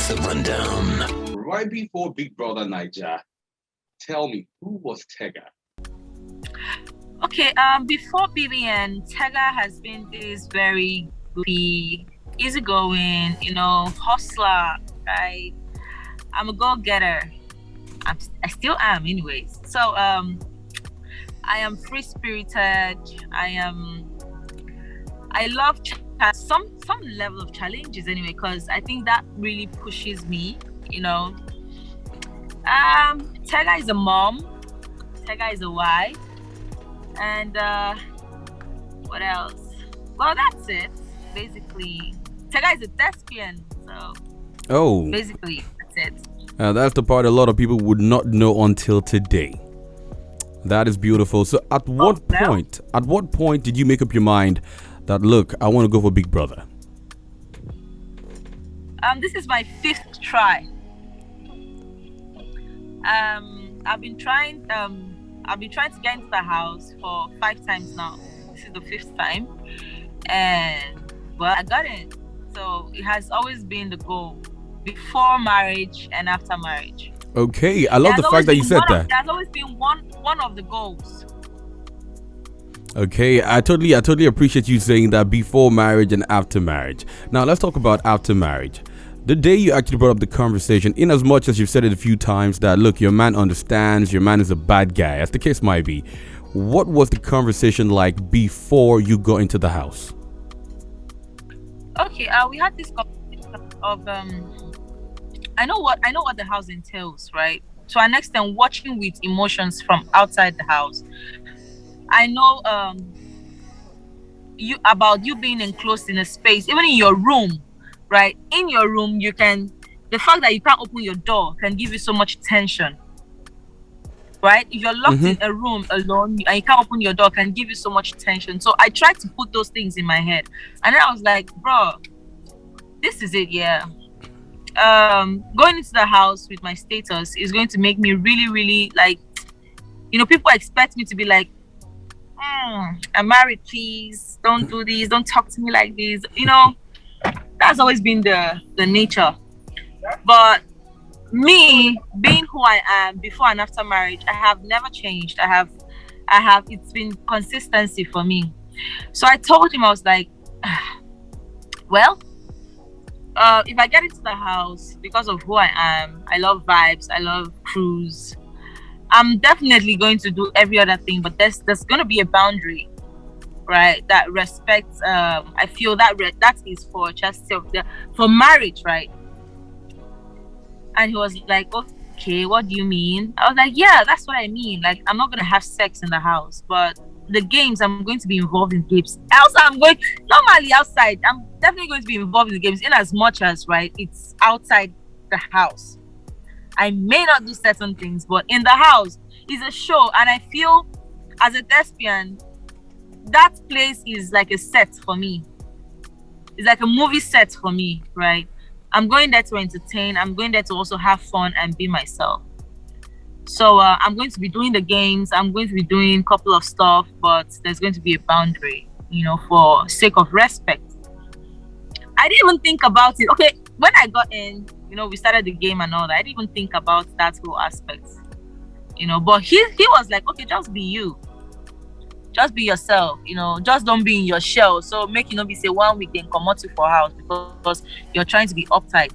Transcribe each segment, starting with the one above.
The Rundown. Right before Big Brother Naija, tell me, who was Tega? Okay, before BBN, Tega has been this very goofy, easygoing, hustler, right? I'm a go-getter. I still am, anyways. So, I am free-spirited. I love some level of challenges anyway, because I think that really pushes me. Tega is a mom. Tega is a wife. And what else? Well, that's it. Basically, Tega is a thespian. So basically, that's it. That's the part a lot of people would not know until today. That is beautiful. So at what point did you make up your mind that, look, I want to go for Big Brother? This is my 5th try. I've been trying to get into the house for 5 times now. This is the 5th time. And well, I got it. So it has always been the goal before marriage and after marriage. Okay, I love the fact that you said that. There's always been one of the goals. Okay, I totally appreciate you saying that before marriage and after marriage. Now let's talk about after marriage. The day you actually brought up the conversation, in as much as you've said it a few times that, look, your man understands, your man is a bad guy, as the case might be, what was the conversation like before you got into the house? Okay, we had this conversation of I know what the house entails, right? To an extent, watching with emotions from outside the house. I know about you being enclosed in a space, even in your room. Right, in your room, the fact that you can't open your door can give you so much tension. Right, if you're locked in a room alone and you can't open your door, can give you so much tension. So I tried to put those things in my head, and then I was like, bro, this is it. Yeah, going into the house with my status is going to make me really, really people expect me to be like, I'm married, please don't do this, don't talk to me like this. That's always been the nature. But me being who I am before and after marriage, I have never changed. I have it's been consistency for me. So I told him, I was like, well, if I get into the house because of who I am, I love vibes, I love cruise, I'm definitely going to do every other thing, but there's going to be a boundary, right? That respects. I feel that is for chastity for marriage, right? And he was like, "Okay, what do you mean?" I was like, "Yeah, that's what I mean. Like, I'm not gonna have sex in the house, but the games, I'm going to be involved in games. Else, I'm going normally outside. I'm definitely going to be involved in the games, in as much as it's outside the house. I may not do certain things, but in the house is a show, and I feel as a thespian, that place is like a set for me. It's like a movie set for me, right? I'm going there to entertain. I'm going there to also have fun and be myself. So I'm going to be doing the games. I'm going to be doing a couple of stuff, but there's going to be a boundary, for sake of respect. I didn't even think about it. Okay, when I got in, we started the game and all that. I didn't even think about that whole aspect, But he was like, okay, just be you. Just be yourself, just don't be in your shell. So make be say 1 week then come out to for house because you're trying to be uptight,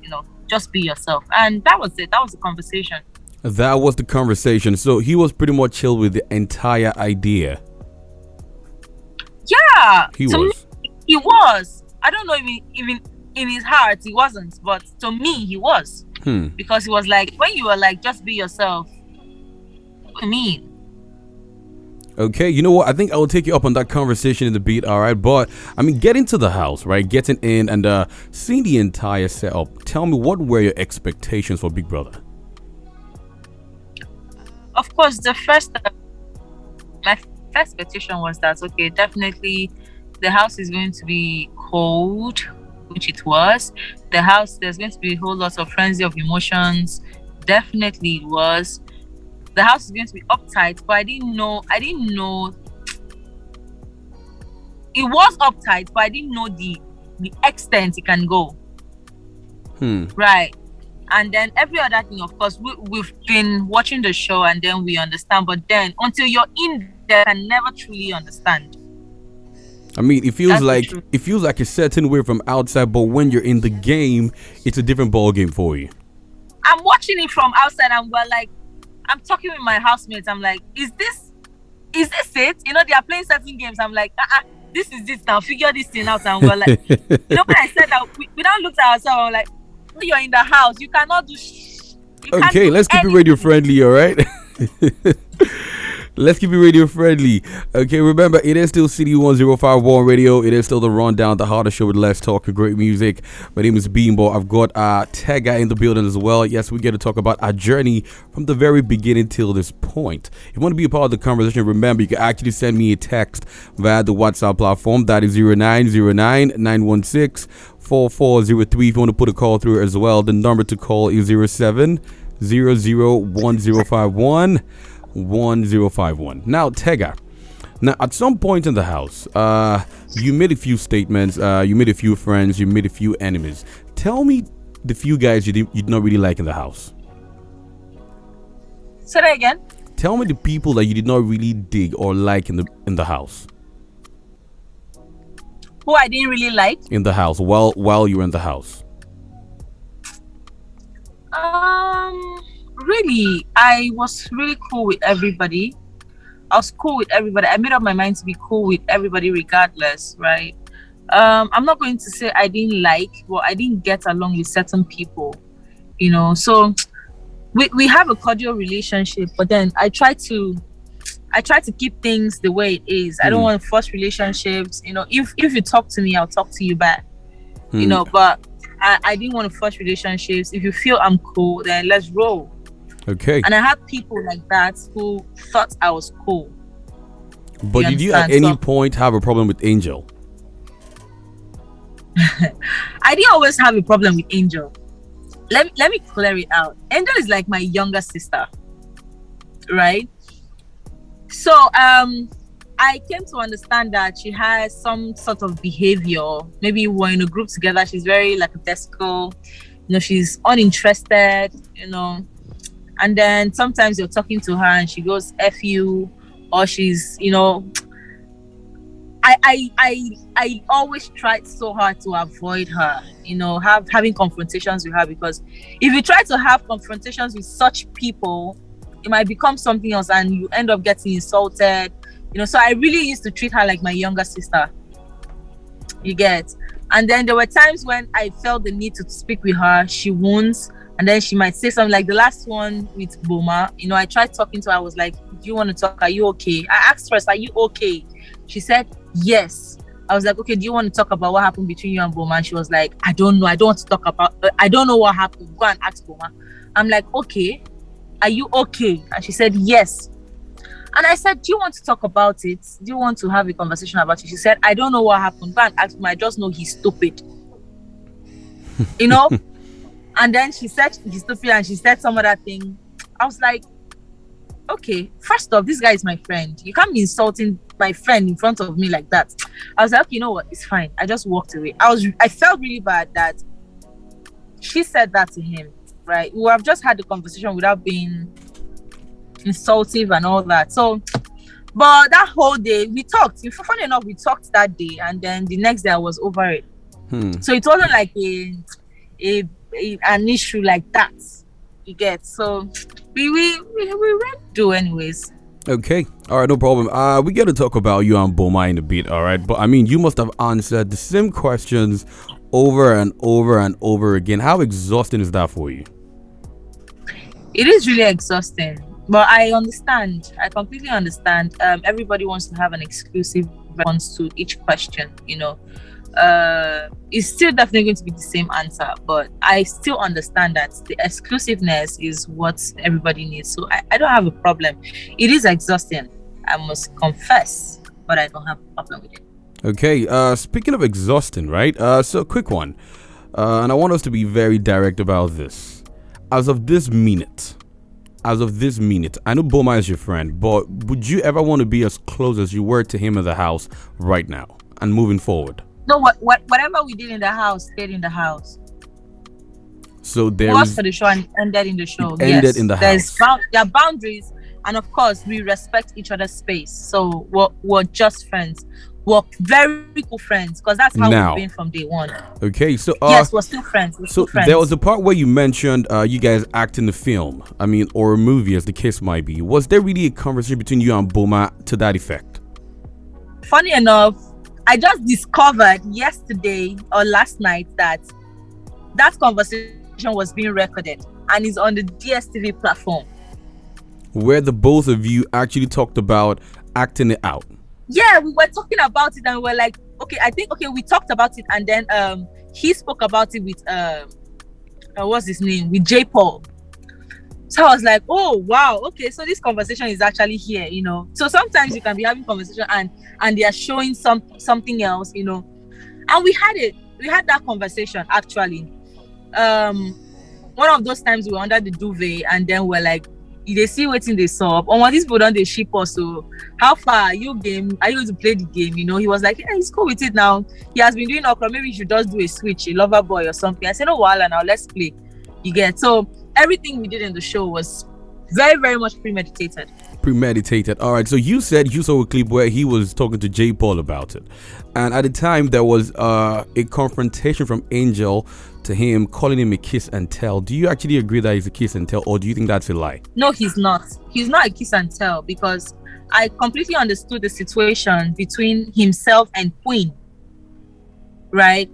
just be yourself. And that was it. That was the conversation. That was the conversation. So he was pretty much chill with the entire idea. Yeah. He was. He was. I don't know even in his heart he wasn't, but to me he was. Because he was like, when you were like, just be yourself. What do you mean? Okay, you know what? I think I will take you up on that conversation in the beat, all right? But, getting to the house, right? Getting in and seeing the entire setup. Tell me, what were your expectations for Big Brother? Of course, my first expectation was that, okay, definitely the house is going to be cold, which it was. The house, there's going to be a whole lot of frenzy of emotions. Definitely it was. The house is going to be uptight, but I didn't know it was uptight, but I didn't know the extent it can go. Right. And then every other thing, of course, we've been watching the show and then we understand. But then until you're in there, I can never truly understand. I mean, it feels like a certain way from outside, but when you're in the game, it's a different ball game for you. I'm watching it from outside and we're like, I'm talking with my housemates. I'm like, is this it? You know, they are playing certain games. I'm like, this is this now. Figure this thing out. And we're like, you know, when I said that, we don't look at ourselves. I'm like, you're in the house. You cannot do Okay, let's keep it radio friendly, all right? Let's keep it radio friendly. Okay, remember, it is still City 1051 Radio. It is still the rundown, the harder show with less talk and great music. My name is Bimbo. I've got Tega in the building as well. Yes, we get to talk about our journey from the very beginning till this point. If you want to be a part of the conversation, remember, you can actually send me a text via the WhatsApp platform. That is 0909-916-4403. If you want to put a call through as well, the number to call is 07001051. 1051. Now, Tega. Now, at some point in the house, you made a few statements, you made a few friends, you made a few enemies. Tell me the few guys you did not really like in the house. Say that again. Tell me the people that you did not really dig or like in the house. Who I didn't really like in the house while you were in the house. Really, I was really cool with everybody. I was cool with everybody. I made up my mind to be cool with everybody regardless, right? I'm not going to say I didn't like, well, I didn't get along with certain people, you know. So we have a cordial relationship, but then I try to keep things the way it is. I don't want to force relationships, you know. If you talk to me, I'll talk to you back, you know, but I didn't want to force relationships. If you feel I'm cool, then let's roll. Okay. And I had people like that who thought I was cool. But did you at any point have a problem with Angel? I didn't always have a problem with Angel. Let me clear it out. Angel is like my younger sister, right? So I came to understand that she has some sort of behavior. Maybe we're in a group together. She's very lackadaisical. You know, she's uninterested, you know. And then sometimes you're talking to her and she goes F you, or she's, you know, I always tried so hard to avoid her, you know, having confrontations with her, because if you try to have confrontations with such people, it might become something else and you end up getting insulted, you know. So I really used to treat her like my younger sister, you get. And then there were times when I felt the need to speak with her. She won't. And then she might say something like the last one with Boma. You know, I tried talking to her. I was like, do you want to talk? Are you okay? I asked first, are you okay? She said, yes. I was like, okay, do you want to talk about what happened between you and Boma? And she was like, I don't know. I don't want to talk about, I don't know what happened. Go and ask Boma. I'm like, okay, are you okay? And she said, yes. And I said, do you want to talk about it? Do you want to have a conversation about it? She said, I don't know what happened. Go and ask Boma. I just know he's stupid. You know? And then she said he's stupid and she said some other thing. I was like, okay, first off, this guy is my friend. You can't be insulting my friend in front of me like that. I was like, okay, you know what? It's fine. I just walked away. I felt really bad that she said that to him, right? We have just had the conversation without being insultive and all that. So, but that whole day we talked. Funny enough, we talked that day, and then the next day I was over it. So it wasn't like an issue like that, you get. So we went do anyways. Okay, all right, no problem. We got to talk about you and Boma in a bit, all right? But I mean, you must have answered the same questions over and over and over again. How exhausting is that for you? It is really exhausting, but I understand. I completely understand. Everybody wants to have an exclusive response to each question, you know. It's still definitely going to be the same answer, but I still understand that the exclusiveness is what everybody needs. So I don't have a problem. It is exhausting, I must confess, but I don't have a problem with it. Okay, speaking of exhausting, right? So quick one, and I want us to be very direct about this. As of this minute, I know Boma is your friend, but would you ever want to be as close as you were to him in the house right now and moving forward? No, whatever we did in the house stayed in the house. So there was is for the show and ended in the show. ended Yes, in the there's house. there are boundaries, and of course we respect each other's space. So we're just friends. We're very cool friends because that's how Now. we've been from day one. Okay, so Yes, we're still friends. We're so still friends. there was a part where you mentioned you guys act in the film. I mean, or a movie, as the case might be. Was there really a conversation between you and Boma to that effect? Funny enough, I just discovered yesterday or last night that conversation was being recorded and is on the DSTV platform. Where the both of you actually talked about acting it out. Yeah, we were talking about it and we were like, we talked about it, and then he spoke about it with what's his name? With J. Paul. So I was like, oh wow, okay, so this conversation is actually here, you know. So sometimes you can be having conversation and they are showing something else, you know. And we had that conversation actually. One of those times we were under the duvet and then we're like, they see waiting they saw. Oh, these people don't they ship us. So how far are you game? Are you going to play the game? You know, he was like, yeah, he's cool with it now. He has been doing okra. Maybe you should just do a switch, a lover boy or something. I said, no, well, now let's play. You get. So everything we did in the show was very, very much premeditated. Premeditated. All right. So you said you saw a clip where he was talking to J. Paul about it, and at the time there was a confrontation from Angel to him, calling him a kiss and tell. Do you actually agree that he's a kiss and tell, or do you think that's a lie? No, he's not. He's not a kiss and tell, because I completely understood the situation between himself and Queen. Right?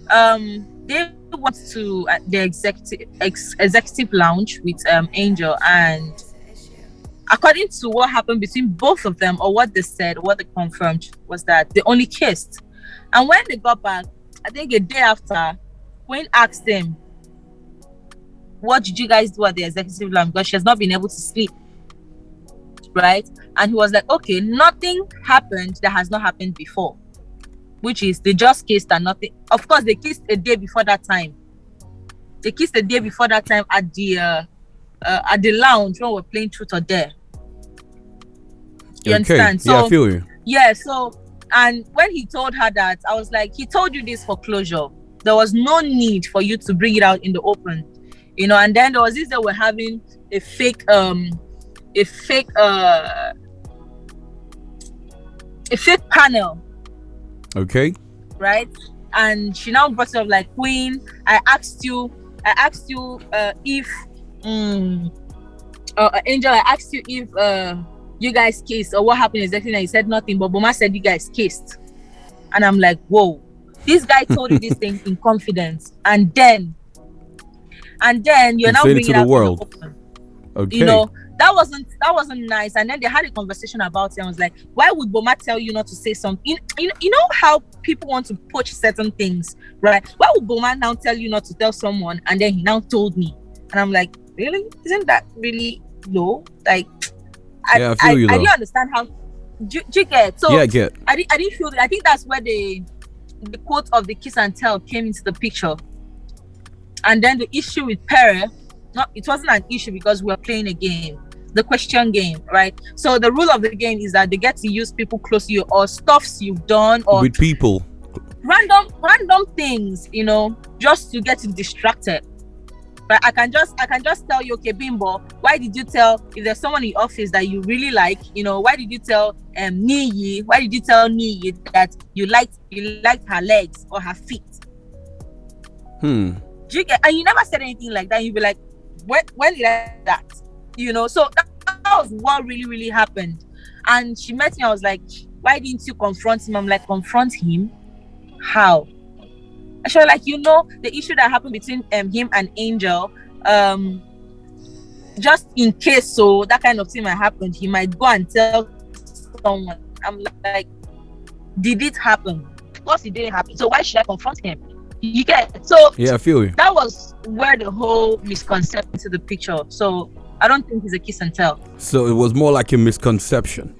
They went to the executive lounge with Angel, and according to what happened between both of them, or what they said, what they confirmed, was that they only kissed. And when they got back, I think a day after, Queen asked him, what did you guys do at the executive lounge? Because she has not been able to sleep. Right? And he was like, okay, nothing happened that has not happened before. Which is, they just kissed and nothing. Of course, they kissed a day before that time. They kissed a day before that time at the lounge when we were playing Truth or Dare. You understand? So, yeah, I feel you. Yeah, so, and when he told her that, I was like, he told you this for closure. There was no need for you to bring it out in the open, you know. And then there was this that we're having a fake panel. Okay. Right? And she now brought it up like, Queen, I asked you if Angel, I asked you if you guys kissed or what happened exactly, and you said nothing, but Boma said you guys kissed. And I'm like, whoa, this guy told you this thing in confidence, and then you're now bringing it out to the world. Okay. You know, that wasn't nice. And then they had a conversation about it and was like, why would Boma tell you not to say something? You know how people want to poach certain things, right? Why would Boma now tell you not to tell someone, and then he now told me? And I'm like, really? Isn't that really low? Like, I didn't understand how. Do you get? So yeah, I get. I didn't feel that. I think that's where the quote of the kiss and tell came into the picture. And then the issue with Pere, it wasn't an issue because we were playing a game, the question game, right? So the rule of the game is that they get to use people close to you or stuffs you've done or with people, random things, you know, just to get you distracted. But I can just tell you, okay, Bimbo, why did you tell, if there's someone in the office that you really like, you know, why did you tell Niyi that you liked her legs or her feet? And you never said anything like that. You'd be like, when did I do that? You know, so that was what really, really happened. And she met me, I was like, why didn't you confront him? I'm like, confront him? How? And she was like, you know, the issue that happened between him and Angel, just in case so that kind of thing might happen, he might go and tell someone. I'm like, did it happen? Of course it didn't happen. So why should I confront him? You get it? So yeah, I feel you. That was where the whole misconception into the picture. So I don't think it's a kiss and tell. So it was more like a misconception.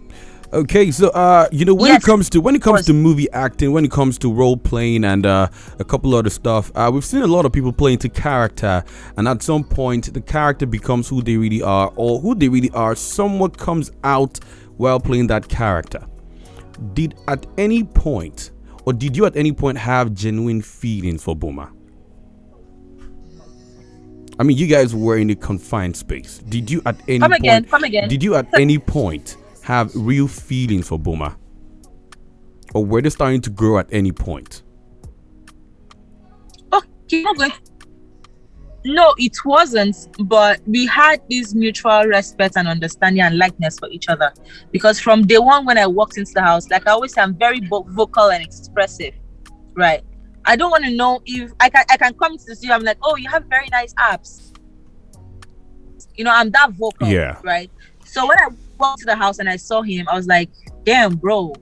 Okay, so you know, when it comes to movie acting, when it comes to role playing and a couple other stuff, we've seen a lot of people play into character, and at some point the character becomes who they really are, or who they really are somewhat comes out while playing that character. Did you at any point have genuine feelings for Boma? I mean, you guys were in a confined space. Did you at any Come again, point? come again. Did you at any point have real feelings for Boma, or were they starting to grow at any point? Okay, not going. No, it wasn't. But we had this mutual respect and understanding and likeness for each other. Because from day one, when I walked into the house, like I always say, I'm very vocal and expressive, right? I don't want to know if I can come to the studio. I'm like, oh, you have very nice abs. You know, I'm that vocal, Yeah. right? So when I walked to the house and I saw him, I was like, damn, bro,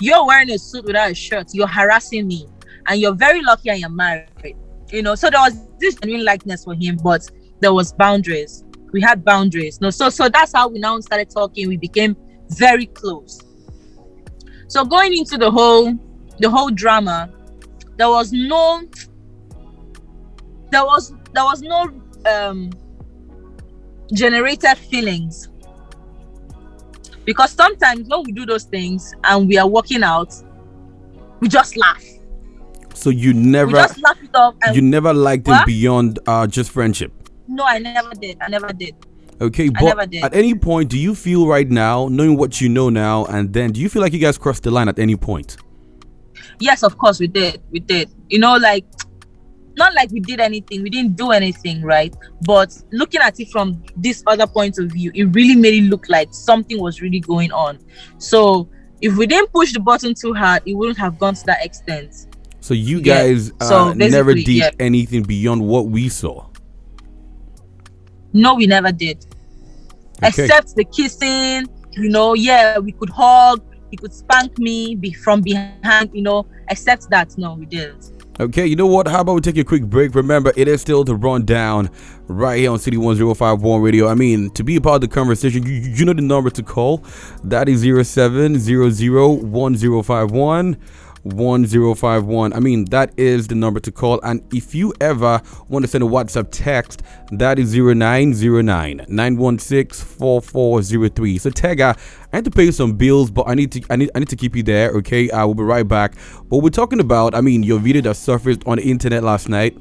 you're wearing a suit without a shirt. You're harassing me, and you're very lucky and you're married. You know, so there was this genuine likeness for him, but there was boundaries. We had boundaries. No, so that's how we now started talking. We became very close. So going into the whole drama, there was no generated feelings, because sometimes when we do those things and we are working out, we just laugh. So you never, We just laugh it off. you never liked him What? beyond just friendship. No, I never did. Okay, I never but did. at any point, do you feel right now, knowing what you know now, and then do you feel like you guys crossed the line at any point? Yes, of course we did. You know, like, not like we did anything. We didn't do anything, right? But looking at it from this other point of view, it really made it look like something was really going on. So if we didn't push the button too hard, it wouldn't have gone to that extent. So you Yeah. guys So never basically, did yeah. anything beyond what we saw. No, we never did. Okay. Except the kissing, you know, yeah, we could hug, he could spank me from behind, you know, except that, no, we didn't. Okay, you know what? How about we take a quick break? Remember, it is still the rundown right here on City 1051 Radio. I mean, to be a part of the conversation, you know the number to call. That is 07001051. 1051. I mean, that is the number to call. And if you ever want to send a WhatsApp text, that is 0909-916-4403. So Tega, I need to pay some bills, but I need to keep you there. Okay, I will be right back. But we're talking about, I mean, your video that surfaced on the internet last night.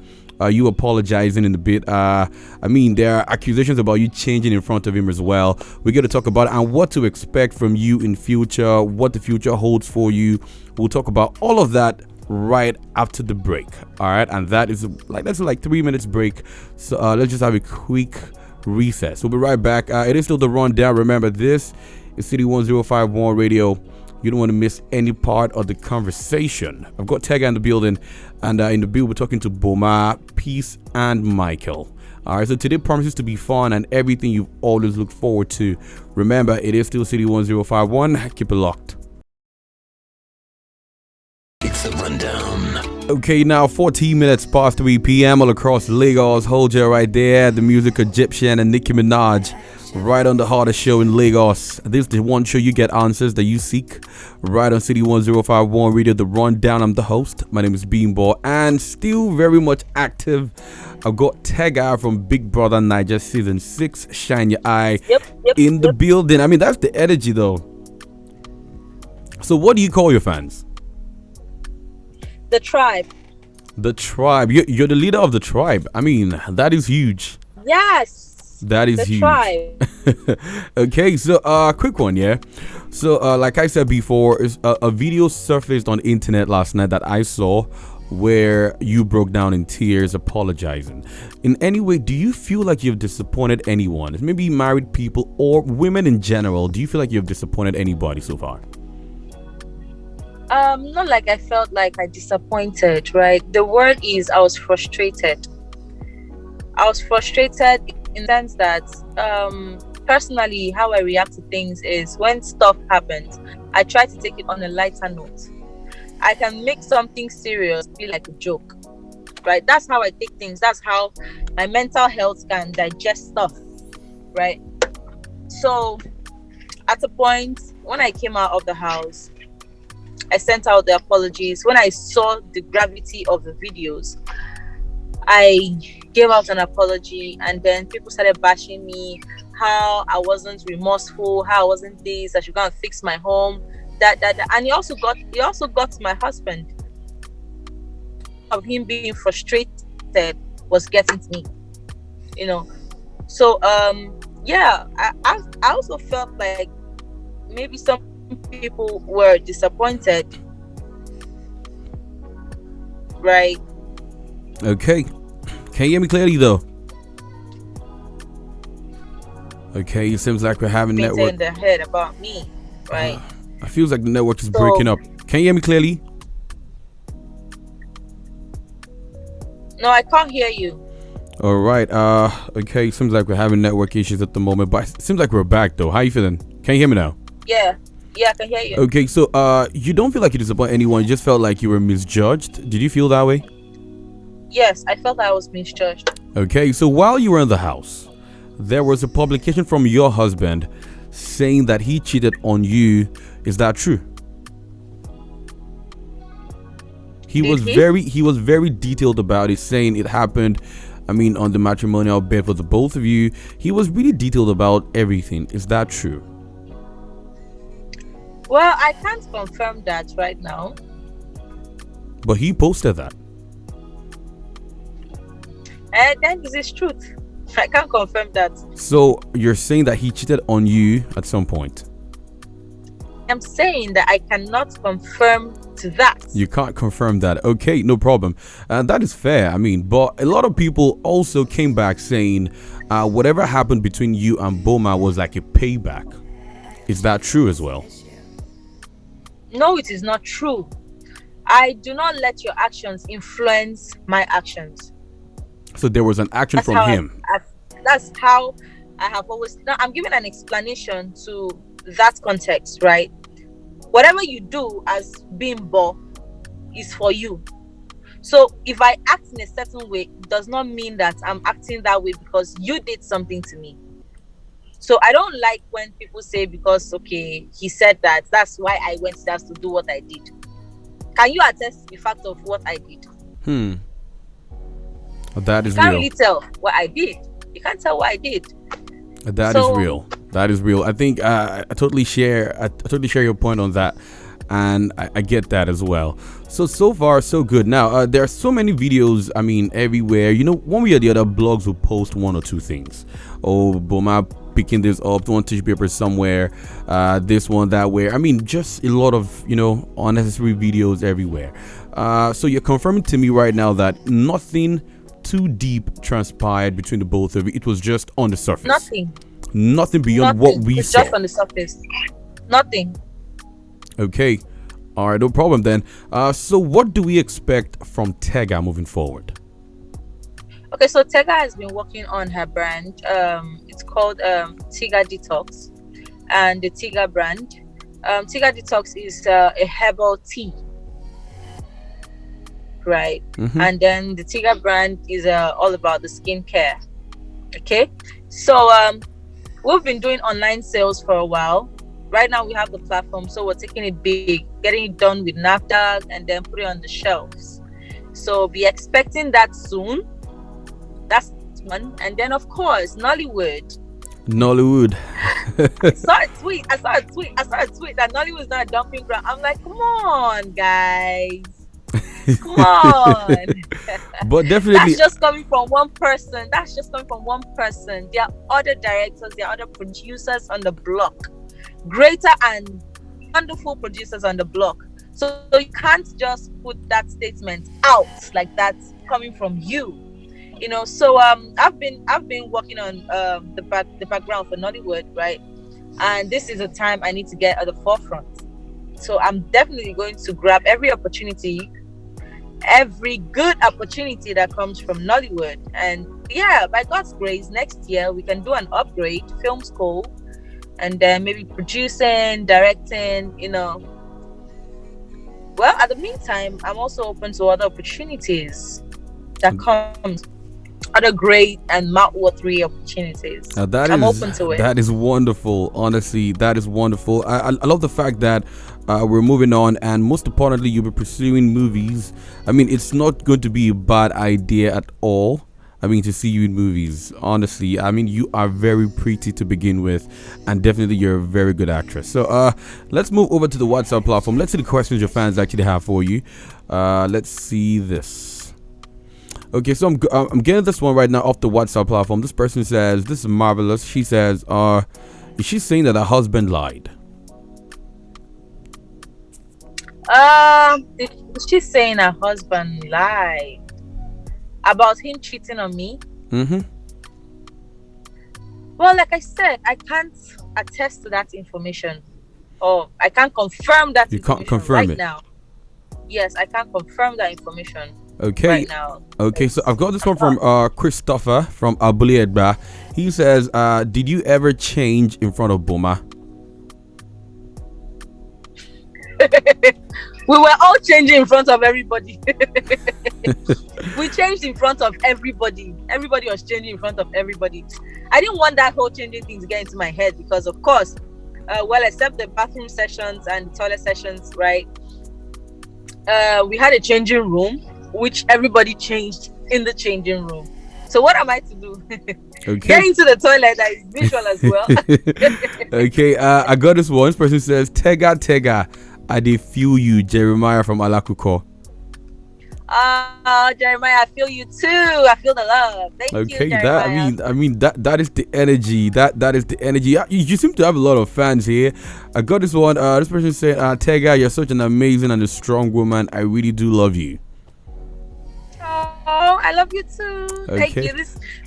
You apologizing in a bit. I mean, there are accusations about you changing in front of him as well. We're going to talk about it and what to expect from you in future, what the future holds for you. We'll talk about all of that right after the break. All right, and that's like 3 minutes break. So let's just have a quick recess. We'll be right back. It is still the rundown. Remember, this is City 1051 Radio. You don't want to miss any part of the conversation. I've got Tega in the building, and in the build we're talking to Boma, Peace, and Michael. All right, so today promises to be fun and everything you've always looked forward to. Remember, it is still City 1051. Keep it locked. It's the rundown. Okay, now 14 minutes past 3 p.m. all across Lagos. Hold you right there. The music Egyptian and Nicki Minaj. Right on the hardest show in Lagos. This is the one show you get answers that you seek. Right on City 1051 Radio, The Rundown. I'm the host. My name is Bimbo. And still very much active, I've got Tega from Big Brother Naija Season 6. Shine your eye in the building. I mean, that's the energy though. So what do you call your fans? The tribe. The tribe. You're the leader of the tribe. I mean, that is huge. Yes. That is the huge. tribe. Okay, so quick one, yeah. So like I said before, a video surfaced on the internet last night that I saw where you broke down in tears apologizing. In any way, do you feel like you've disappointed anyone? Maybe married people or women in general. Do you feel like you've disappointed anybody so far? Not like I felt like I disappointed, right? The word is I was frustrated. I was frustrated in the sense that personally how I react to things is when stuff happens, I try to take it on a lighter note. I can make something serious feel like a joke, right? That's how I take things. That's how my mental health can digest stuff, right? So at a point when I came out of the house, I sent out the apologies. When I saw the gravity of the videos, I gave out an apology, and then people started bashing me, how I wasn't remorseful, how I wasn't this, I should go and fix my home, that. And he also got to my husband. Of him being frustrated was getting to me. you know. So yeah, I also felt like maybe some people were disappointed, right? Okay. Can you hear me clearly though? Okay, it seems like we're having Painted network. in their head about me, right? It feels like the network is So- breaking up. Can you hear me clearly? No, I can't hear you. All right. Okay, seems like we're having network issues at the moment, but it seems like we're back though. How you feeling? Can you hear me now? Yeah, I can hear you. Okay, so you don't feel like you disappoint anyone. You just felt like you were misjudged. Did you feel that way? Yes, I felt I was misjudged. Okay, so while you were in the house, there was a publication from your husband saying that he cheated on you. Is that true? He Did was he? very detailed about it, saying it happened. I mean, on the matrimonial bed for the both of you. He was really detailed about everything. Is that true? Well, I can't confirm that right now. But he posted that. And then this is truth. I can't confirm that. So you're saying that he cheated on you at some point? I'm saying that I cannot confirm to that. You can't confirm that. Okay, no problem. That is fair. I mean, but a lot of people also came back saying whatever happened between you and Boma was like a payback. Is that true as well? No, it is not true. I do not let your actions influence my actions. So there was an action That's from how him. that's how I have always. Now I'm giving an explanation to that context, right? Whatever you do as Bimbo is for you. So if I act in a certain way, it does not mean that I'm acting that way because you did something to me. So I don't like when people say because okay, he said that, that's why I went there to do what I did. Can you attest to the fact of what I did? That is You can't real. really tell what I did. You can't tell what I did. That is real. That is real. I think I totally share. I totally share your point on that, and I get that as well. So far so good. Now there are so many videos. I mean, everywhere. You know, one way or the other, blogs will post one or two things. Oh, Boma picking this up, one tissue paper somewhere, this one that way. I mean, just a lot of unnecessary videos everywhere. So you're confirming to me right now that nothing too deep transpired between the both of you. It was just on the surface. Nothing beyond what we it's saw. just on the surface. Nothing. Okay. All right, no problem then. So what do we expect from Tega moving forward? Okay, so Tega has been working on her brand. It's called Tega Detox, and the Tega brand. Tega Detox is a herbal tea, right? And then the Tega brand is all about the skincare. Okay, so we've been doing online sales for a while. Right now we have the platform, so we're taking it big, getting it done with NAFDAC, and then put it on the shelves. So be expecting that soon. That's one. And then of course Nollywood. I saw a tweet that Nollywood is not a dumping ground. I'm like, come on, guys. Come on. But definitely That's just coming from one person. There are other directors, there are other producers on the block. Greater and wonderful producers on the block. So you can't just put that statement out like that coming from you. So I've been working on the background for Nollywood, right? And this is a time I need to get at the forefront. So I'm definitely going to grab every good opportunity that comes from Nollywood. And yeah, by God's grace, next year we can do an upgrade, film school, and then maybe producing, directing, Well, at the meantime, I'm also open to other opportunities that come, other great and mouth-watering opportunities. I'm open to it. That is wonderful. Honestly, that is wonderful. I love the fact that we're moving on, and most importantly, you'll be pursuing movies. I mean, it's not going to be a bad idea at all. I mean, to see you in movies, honestly. I mean, you are very pretty to begin with, and definitely you're a very good actress. So let's move over to the WhatsApp platform. Let's see the questions your fans actually have for you. Let's see this. Okay, so I'm getting this one right now off the WhatsApp platform. This person says this is marvelous. She says, is she saying that her husband lied? She's saying her husband lied about him cheating on me. Mm-hmm. Well, like I said, I can't attest to that information, or I can't confirm that. You can't confirm right it now. Yes, I can't confirm that information. Okay. Right now. Okay, so I've got this one from Christopher from Abule Edba. He says, did you ever change in front of Boma? We were all changing in front of everybody. We changed in front of everybody. Everybody was changing in front of everybody. I didn't want that whole changing thing to get into my head because, of course, except the bathroom sessions and the toilet sessions, right? We had a changing room, which everybody changed in the changing room. So what am I to do? Okay. Get into the toilet, that is visual as well. Okay, I got this one. This person says, Tega, I did feel you, Jeremiah from Alakuko. Jeremiah, I feel you too. I feel the love. Thank you, Jeremiah. That is the energy. That is the energy. You seem to have a lot of fans here. I got this one. This person said, Tega, you're such an amazing and a strong woman. I really do love you. Oh, I love you too. Okay. Thank you.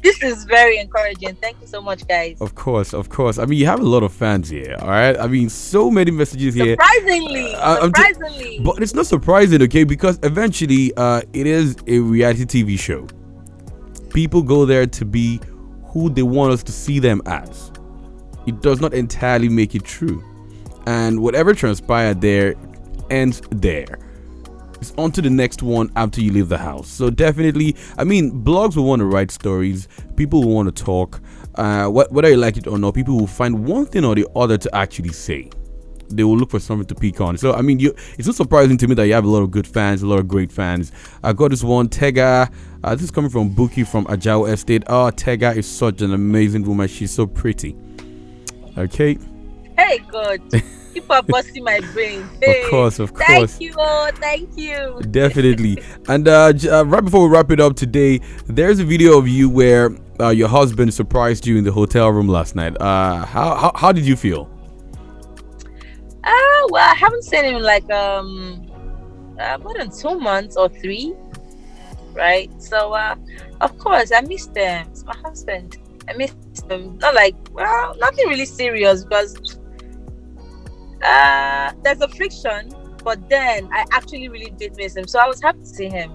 This is very encouraging. Thank you so much, guys. Of course. I mean, you have a lot of fans here. All right. I mean, so many messages here. Surprisingly. But it's not surprising, okay? Because eventually, it is a reality TV show. People go there to be who they want us to see them as. It does not entirely make it true, and whatever transpired there ends there. It's on to the next one after you leave the house. So definitely, I mean, blogs will want to write stories. People will want to talk. Whether you like it or not, people will find one thing or the other to actually say. They will look for something to pick on. So, I mean, it's not surprising to me that you have a lot of good fans, a lot of great fans. I got this one, Tega. This is coming from Buki from Ajao Estate. Oh, Tega is such an amazing woman. She's so pretty. Okay. Hey, good. Keep on busting my brain. Hey, of course. Thank you. Definitely. And right before we wrap it up today, there's a video of you where your husband surprised you in the hotel room last night. How did you feel? Well, I haven't seen him in like more than 2 months or 3, right? So of course I missed him. It's my husband. I missed him. Not like, well, nothing really serious because there's a friction, but then I actually really did miss him, so I was happy to see him.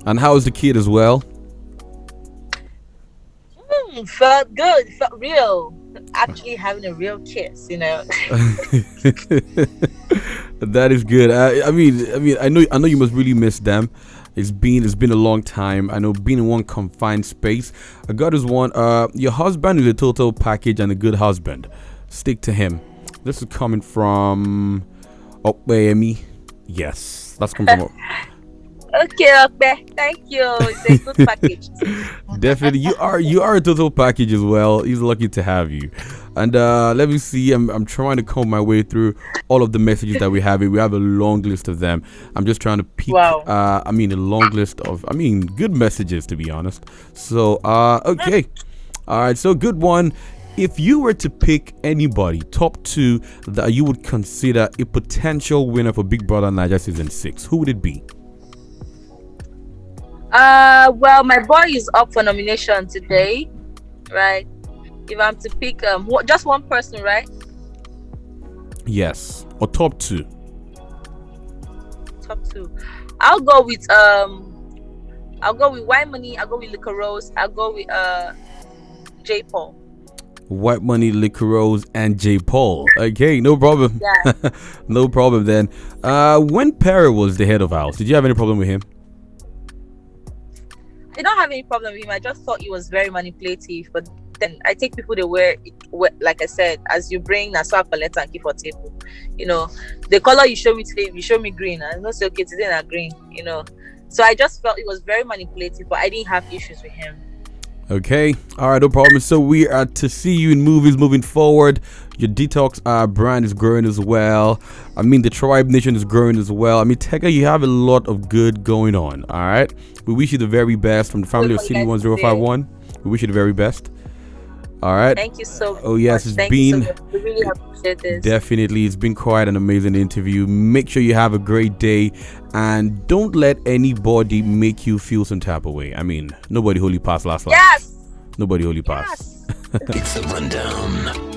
And how was the kid as well? Felt good, felt real. Actually having a real kiss, you know. That is good. I mean, I know you must really miss them. It's been a long time. I know being in one confined space. I got this one. Your husband is a total package and a good husband. Stick to him. This is coming from Okpeyemi. Yes, that's coming from. Okay, thank you. It's a good package. Definitely, you are a total package as well. He's lucky to have you. And let me see. I'm trying to comb my way through all of the messages that we have. We have a long list of them. I'm just trying to pick. Wow. A long list of. Good messages, to be honest. So okay, all right. So good one. If you were to pick anybody, top 2 that you would consider a potential winner for Big Brother Naija Season 6, who would it be? Well, my boy is up for nomination today, right? If I'm to pick just one person, right? Yes, or top 2. Top 2. I'll go with White Money. I'll go with Liquor Rose. I'll go with J Paul. White Money, Liquor Rose, and J Paul. Okay, no problem. Yeah. No problem then. When Perry was the head of house, did you have any problem with him? I don't have any problem with him. I just thought he was very manipulative. But then I take people to where, like I said, as you bring Naswa Coletta and keep for table. You know, the color you show me today, you show me green. I don't say, okay, today not green, you know. So I just felt it was very manipulative, but I didn't have issues with him. Okay. All right, no problem. So we are to see you in movies moving forward. Your detox brand is growing as well. I mean, the Tribe Nation is growing as well. I mean, Tega, you have a lot of good going on. All right. We wish you the very best from the family of City 1051. We wish you the very best. All right. Thank you so much. Oh, yes, Thank you so much. We really appreciate this. Definitely. It's been quite an amazing interview. Make sure you have a great day and don't let anybody make you feel some type of way. I mean, nobody holy pass last. Yes. Nobody holy pass. It's the rundown.